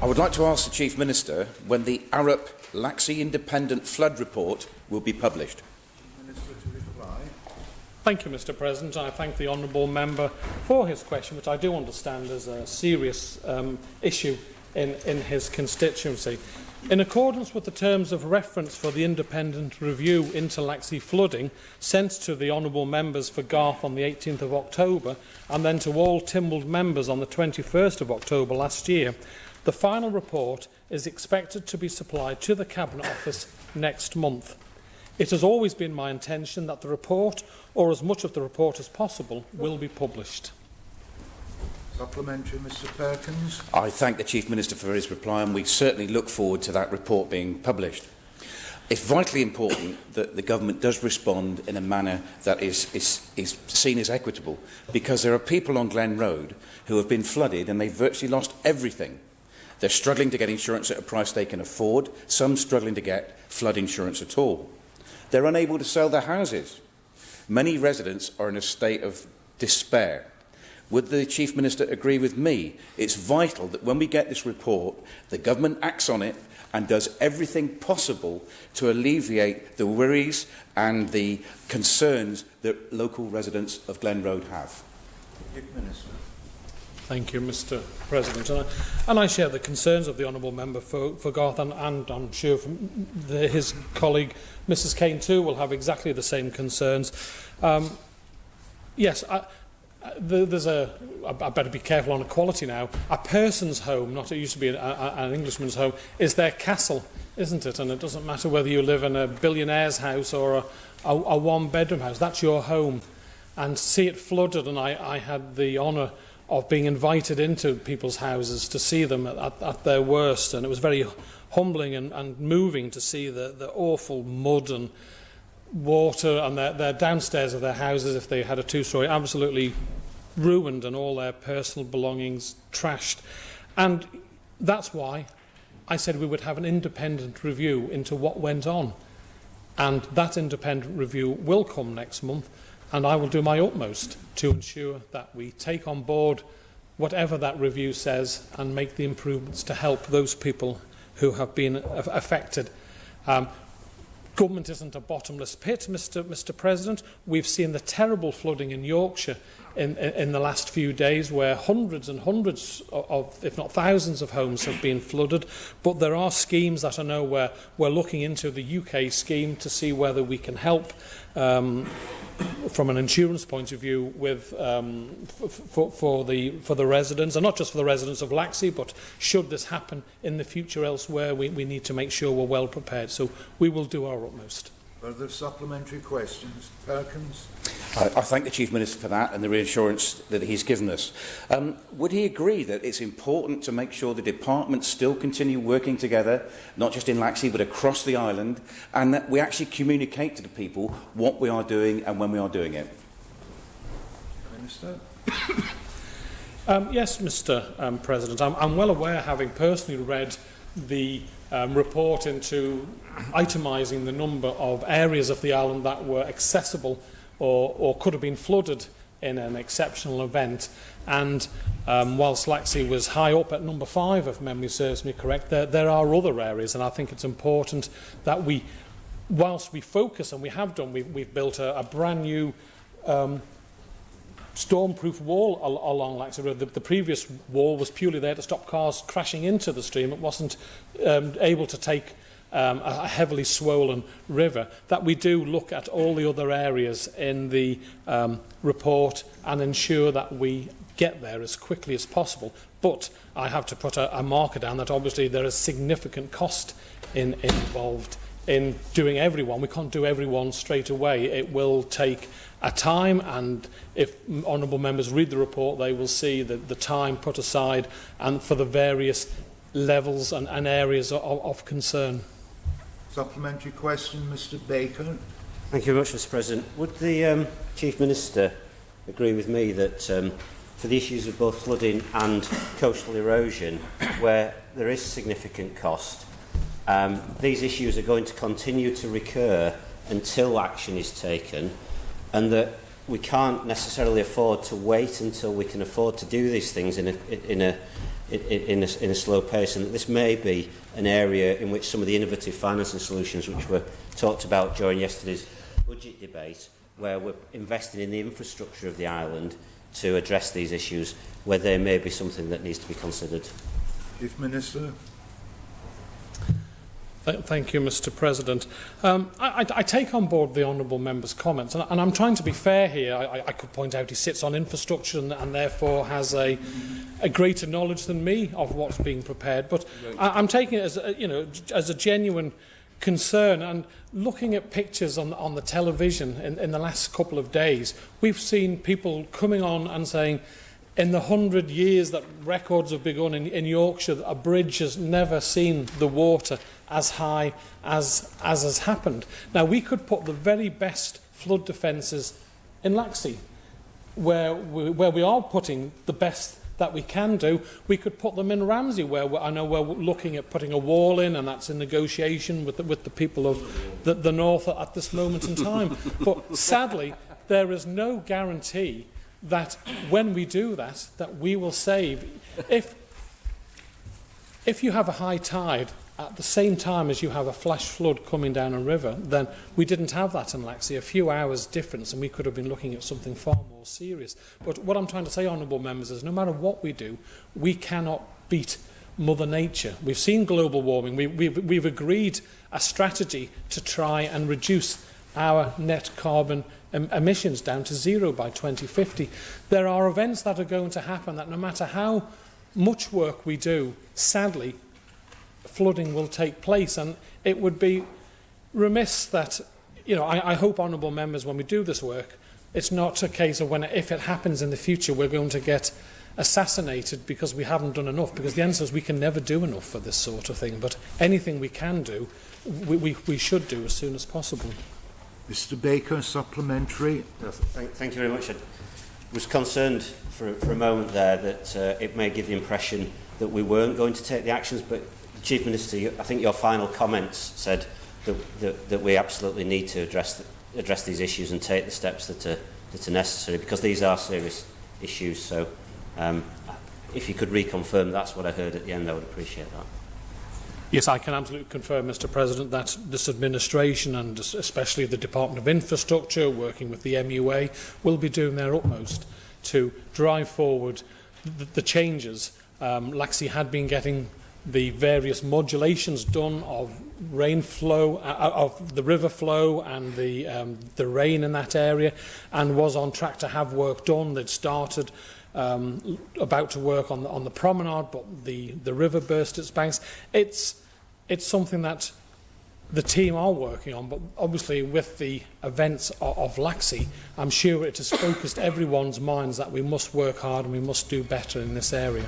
I would like to ask the Chief Minister when the ARUP Laxey Independent Flood Report will be published. Minister to reply. Thank you, Mr. President. I thank the honourable member for his question, which I do understand is a serious issue in his constituency. In accordance with the terms of reference for the independent review into Laxey flooding sent to the honourable members for Garff on the 18th of October and then to all Tynwald members on the 21st of October last year, the final report is expected to be supplied to the Cabinet Office next month. It has always been my intention that the report, or as much of the report as possible, will be published. Supplementary, Mr. Perkins. I thank the Chief Minister for his reply, and we certainly look forward to that report being published. It's vitally important that the government does respond in a manner that is seen as equitable, because there are people on Glen Road who have been flooded and they've virtually lost everything. They're struggling to get insurance at a price they can afford, some struggling to get flood insurance at all. They're unable to sell their houses. Many residents are in a state of despair. Would the Chief Minister agree with me? It's vital that when we get this report, the government acts on it and does everything possible to alleviate the worries and the concerns that local residents of Glen Road have. Chief Minister. Thank you, Mr. President. And I share the concerns of the honourable member for Garth, and I'm sure from his colleague, Mrs Kane, too, will have exactly the same concerns. Yes, I better be careful on equality now. A person's home, not it used to be an Englishman's home, is their castle, isn't it? And it doesn't matter whether you live in a billionaire's house or a one-bedroom house. That's your home. And see it flooded, and I had the honour of being invited into people's houses to see them at their worst, and it was very humbling and moving to see the awful mud and water, and their downstairs of their houses, if they had a two-storey, absolutely ruined and all their personal belongings trashed. And that's why I said we would have an independent review into what went on. And that independent review will come next month, and I will do my utmost to ensure that we take on board whatever that review says and make the improvements to help those people who have been affected. Government isn't a bottomless pit, Mr. President. We've seen the terrible flooding in Yorkshire in the last few days, where hundreds and hundreds of, if not thousands of homes have been flooded. But there are schemes that I know where we're looking into the UK scheme to see whether we can help from an insurance point of view with for the residents, and not just for the residents of Laxey, but should this happen in the future elsewhere, we need to make sure we're well prepared. So we will do our utmost. Further supplementary questions. Perkins. I thank the Chief Minister for that and the reassurance that he's given us. Would he agree that it's important to make sure the departments still continue working together, not just in Laxey but across the island, and that we actually communicate to the people what we are doing and when we are doing it? Minister. Yes, Mr. President. I'm well aware, having personally read the report into itemising the number of areas of the island that were accessible or could have been flooded in an exceptional event. And whilst Laxey was high up at number 5, if memory serves me correct, there are other areas, and I think it's important that we, whilst we focus, and we have done, we've built a brand new stormproof wall along Laxey Road. The previous wall was purely there to stop cars crashing into the stream. It wasn't able to take a heavily swollen river. That we do look at all the other areas in the report and ensure that we get there as quickly as possible. But I have to put a marker down that obviously there is significant cost involved in doing everyone. We can't do everyone straight away. It will take a time, and if honourable members read the report, they will see the time put aside and for the various levels and areas of concern. Supplementary question, Mr. Baker. Thank you very much, Mr. President. Would the Chief Minister agree with me that for the issues of both flooding and coastal erosion, where there is significant cost, these issues are going to continue to recur until action is taken, and that we can't necessarily afford to wait until we can afford to do these things in in a slow pace, and that this may be an area in which some of the innovative financing solutions which were talked about during yesterday's budget debate, where we're investing in the infrastructure of the island to address these issues, where there may be something that needs to be considered. Chief Minister. Thank you, Mr. President. I take on board the honourable member's comments, and I'm trying to be fair here. I could point out he sits on infrastructure and therefore has a greater knowledge than me of what's being prepared. But I'm taking it as as a genuine concern. And looking at pictures on the television in the last couple of days, we've seen people coming on and saying, in the 100 years that records have begun in Yorkshire, a bridge has never seen the water as high as has happened. Now, we could put the very best flood defences in Laxey, where we are putting the best that we can do. We could put them in Ramsey, where I know we're looking at putting a wall in, and that's in negotiation with the people of the north at this moment in time. But sadly, there is no guarantee that when we do that we will save. If you have a high tide at the same time as you have a flash flood coming down a river, then we didn't have that in Laxey, a few hours difference, and we could have been looking at something far more serious. But what I'm trying to say, honourable members, is no matter what we do, we cannot beat Mother Nature. We've seen global warming. We've agreed a strategy to try and reduce our net carbon emissions down to zero by 2050. There are events that are going to happen that no matter how much work we do, sadly, flooding will take place, and it would be remiss that, I hope, honourable members, when we do this work, it's not a case of if it happens in the future, we're going to get assassinated because we haven't done enough, because the answer is we can never do enough for this sort of thing, but anything we can do, we should do as soon as possible. Mr. Baker, supplementary. Thank you very much. I was concerned for a moment there that it may give the impression that we weren't going to take the actions, but Chief Minister, I think your final comments said that we absolutely need to address these issues and take the steps that are necessary, because these are serious issues. So if you could reconfirm that's what I heard at the end, I would appreciate that. Yes, I can absolutely confirm, Mr. President, that this administration, and especially the Department of Infrastructure, working with the MUA, will be doing their utmost to drive forward the changes. Laxey had been getting the various modulations done of rain flow, of the river flow and the rain in that area, and was on track to have work done. They'd started about to work on the promenade, but the river burst its banks. It's something that the team are working on, but obviously with the events of Laxey, I'm sure it has focused everyone's minds that we must work hard and we must do better in this area.